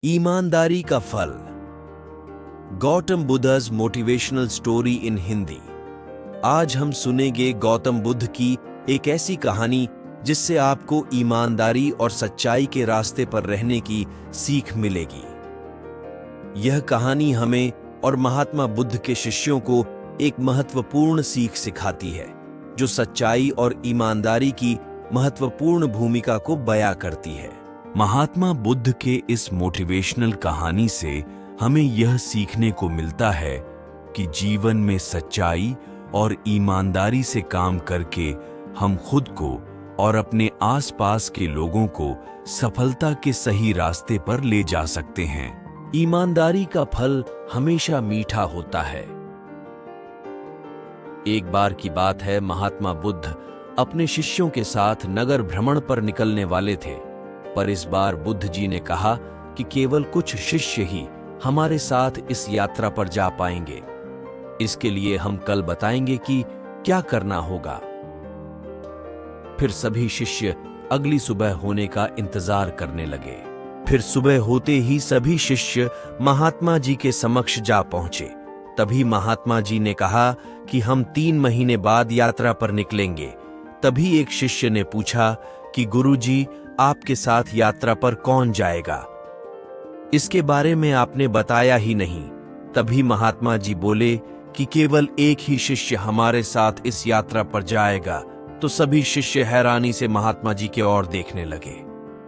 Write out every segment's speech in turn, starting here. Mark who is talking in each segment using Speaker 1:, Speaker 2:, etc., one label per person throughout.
Speaker 1: ईमानदारी का फल। Gautam Buddha's motivational story in Hindi. आज हम सुनेंगे गौतम बुद्ध की एक ऐसी कहानी जिससे आपको ईमानदारी और सच्चाई के रास्ते पर रहने की सीख मिलेगी। यह कहानी हमें और महात्मा बुद्ध के शिष्यों को एक महत्वपूर्ण सीख सिखाती है, जो सच्चाई और ईमानदारी की महत्वपूर्ण भूमिका को बयां करती है। महात्मा बुद्ध के इस मोटिवेशनल कहानी से हमें यह सीखने को मिलता है कि जीवन में सच्चाई और ईमानदारी से काम करके हम खुद को और अपने आसपास के लोगों को सफलता के सही रास्ते पर ले जा सकते हैं। ईमानदारी का फल हमेशा मीठा होता है। एक बार की बात है, महात्मा बुद्ध अपने शिष्यों के साथ नगर भ्रमण पर निकलने वाले थे, पर इस बार बुद्ध जी ने कहा कि केवल कुछ शिष्य ही हमारे साथ इस यात्रा पर जा पाएंगे। इसके लिए हम कल बताएंगे कि क्या करना होगा। फिर सभी शिष्य अगली सुबह होने का इंतजार करने लगे। फिर सुबह होते ही सभी शिष्य महात्मा जी के समक्ष जा पहुंचे। तभी महात्मा जी ने कहा कि हम 3 महीने बाद यात्रा पर निकलेंगे। तभी एक शिष्य ने पूछा कि गुरुजी, आपके साथ यात्रा पर कौन जाएगा? इसके बारे में आपने बताया ही नहीं। तभी महात्मा जी बोले कि केवल एक ही शिष्य हमारे साथ इस यात्रा पर जाएगा। तो सभी शिष्य हैरानी से महात्मा जी की ओर देखने लगे।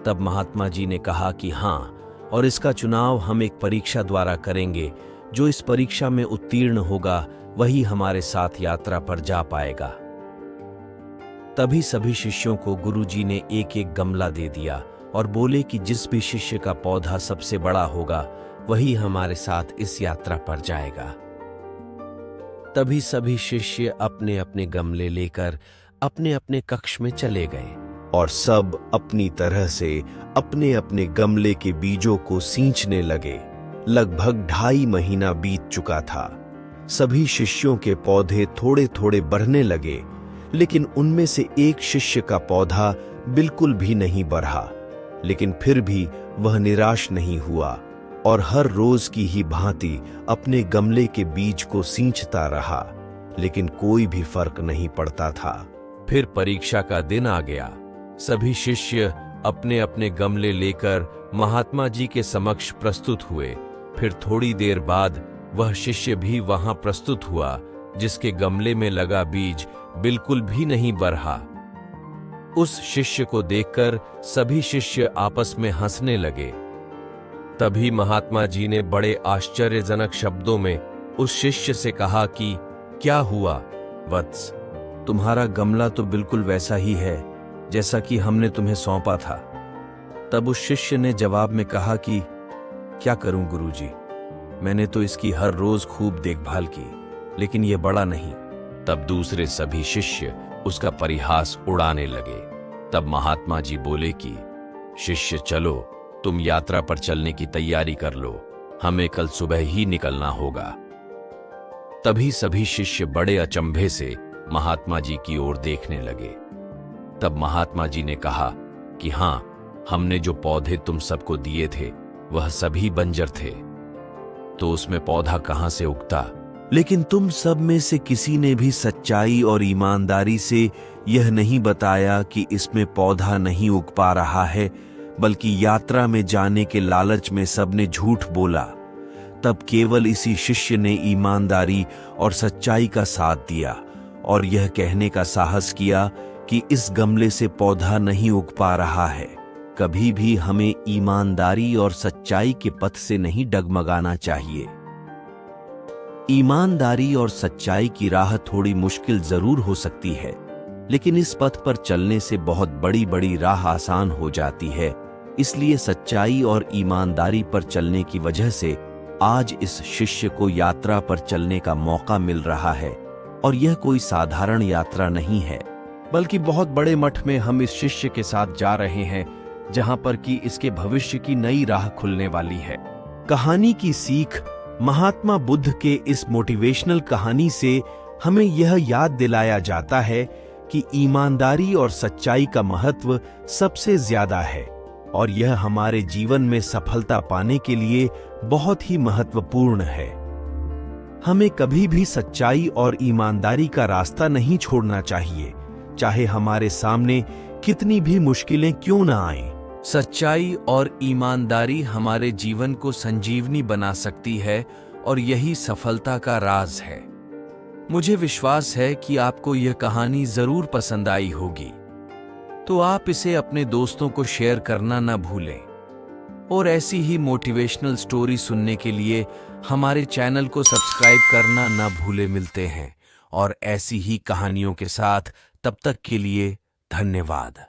Speaker 1: तब महात्मा जी ने कहा कि हाँ, और इसका चुनाव हम एक परीक्षा द्वारा करेंगे। जो इस परीक्षा में उत्तीर्ण होगा वही हमारे साथ यात्रा पर जा पाएगा। तभी सभी शिष्यों को गुरुजी ने एक एक गमला दे दिया और बोले कि जिस भी शिष्य का पौधा सबसे बड़ा होगा वही हमारे साथ इस यात्रा पर जाएगा। तभी सभी शिष्य अपने अपने गमले लेकर अपने अपने कक्ष में चले गए और सब अपनी तरह से अपने अपने गमले के बीजों को सींचने लगे। लगभग 2.5 महीना बीत चुका था। सभी शिष्यों के पौधे थोड़े थोड़े बढ़ने लगे, लेकिन उनमें से एक शिष्य का पौधा बिल्कुल भी नहीं बढ़ा। लेकिन फिर भी वह निराश नहीं हुआ और हर रोज की ही भांति अपने गमले के बीज को सींचता रहा, लेकिन कोई भी फर्क नहीं पड़ता था। फिर परीक्षा का दिन आ गया। सभी शिष्य अपने अपने गमले लेकर महात्मा जी के समक्ष प्रस्तुत हुए। फिर थोड़ी देर बाद वह शिष्य भी वहां प्रस्तुत हुआ जिसके गमले में लगा बीज बिल्कुल भी नहीं बढ़ा। उस शिष्य को देखकर सभी शिष्य आपस में हंसने लगे। तभी महात्मा जी ने बड़े आश्चर्यजनक शब्दों में उस शिष्य से कहा कि क्या हुआ वत्स, तुम्हारा गमला तो बिल्कुल वैसा ही है जैसा कि हमने तुम्हें सौंपा था। तब उस शिष्य ने जवाब में कहा कि क्या करूं गुरुजी, मैंने तो इसकी हर रोज खूब देखभाल की, लेकिन यह बड़ा नहीं। तब दूसरे सभी शिष्य उसका परिहास उड़ाने लगे। तब महात्मा जी बोले कि शिष्य, चलो, तुम यात्रा पर चलने की तैयारी कर लो, हमें कल सुबह ही निकलना होगा। तभी सभी शिष्य बड़े अचंभे से महात्मा जी की ओर देखने लगे। तब महात्मा जी ने कहा कि हाँ, हमने जो पौधे तुम सबको दिए थे वह सभी बंजर थे, तो उसमें पौधा कहां से उगता? लेकिन तुम सब में से किसी ने भी सच्चाई और ईमानदारी से यह नहीं बताया कि इसमें पौधा नहीं उग पा रहा है, बल्कि यात्रा में जाने के लालच में सबने झूठ बोला। तब केवल इसी शिष्य ने ईमानदारी और सच्चाई का साथ दिया और यह कहने का साहस किया कि इस गमले से पौधा नहीं उग पा रहा है। कभी भी हमें ईमानदारी और सच्चाई के पथ से नहीं डगमगाना चाहिए। ईमानदारी और सच्चाई की राह थोड़ी मुश्किल जरूर हो सकती है, लेकिन इस पथ पर चलने से बहुत बड़ी बड़ी राह आसान हो जाती है। इसलिए सच्चाई और ईमानदारी पर चलने की वजह से आज इस शिष्य को यात्रा पर चलने का मौका मिल रहा है। और यह कोई साधारण यात्रा नहीं है, बल्कि बहुत बड़े मठ में हम इस शिष्य के साथ जा रहे हैं, जहां पर कि इसके भविष्य की नई राह खुलने वाली है। कहानी की सीख महात्मा बुद्ध के इस मोटिवेशनल कहानी से हमें यह याद दिलाया जाता है कि ईमानदारी और सच्चाई का महत्व सबसे ज्यादा है। और यह हमारे जीवन में सफलता पाने के लिए बहुत ही महत्वपूर्ण है। हमें कभी भी सच्चाई और ईमानदारी का रास्ता नहीं छोड़ना चाहिए, चाहे हमारे सामने कितनी भी मुश्किलें क्यों ना आएं। सच्चाई और ईमानदारी हमारे जीवन को संजीवनी बना सकती है और यही सफलता का राज है। मुझे विश्वास है कि आपको यह कहानी जरूर पसंद आई होगी, तो आप इसे अपने दोस्तों को शेयर करना ना भूलें। और ऐसी ही मोटिवेशनल स्टोरी सुनने के लिए हमारे चैनल को सब्सक्राइब करना ना भूलें। मिलते हैं और ऐसी ही कहानियों के साथ, तब तक के लिए धन्यवाद।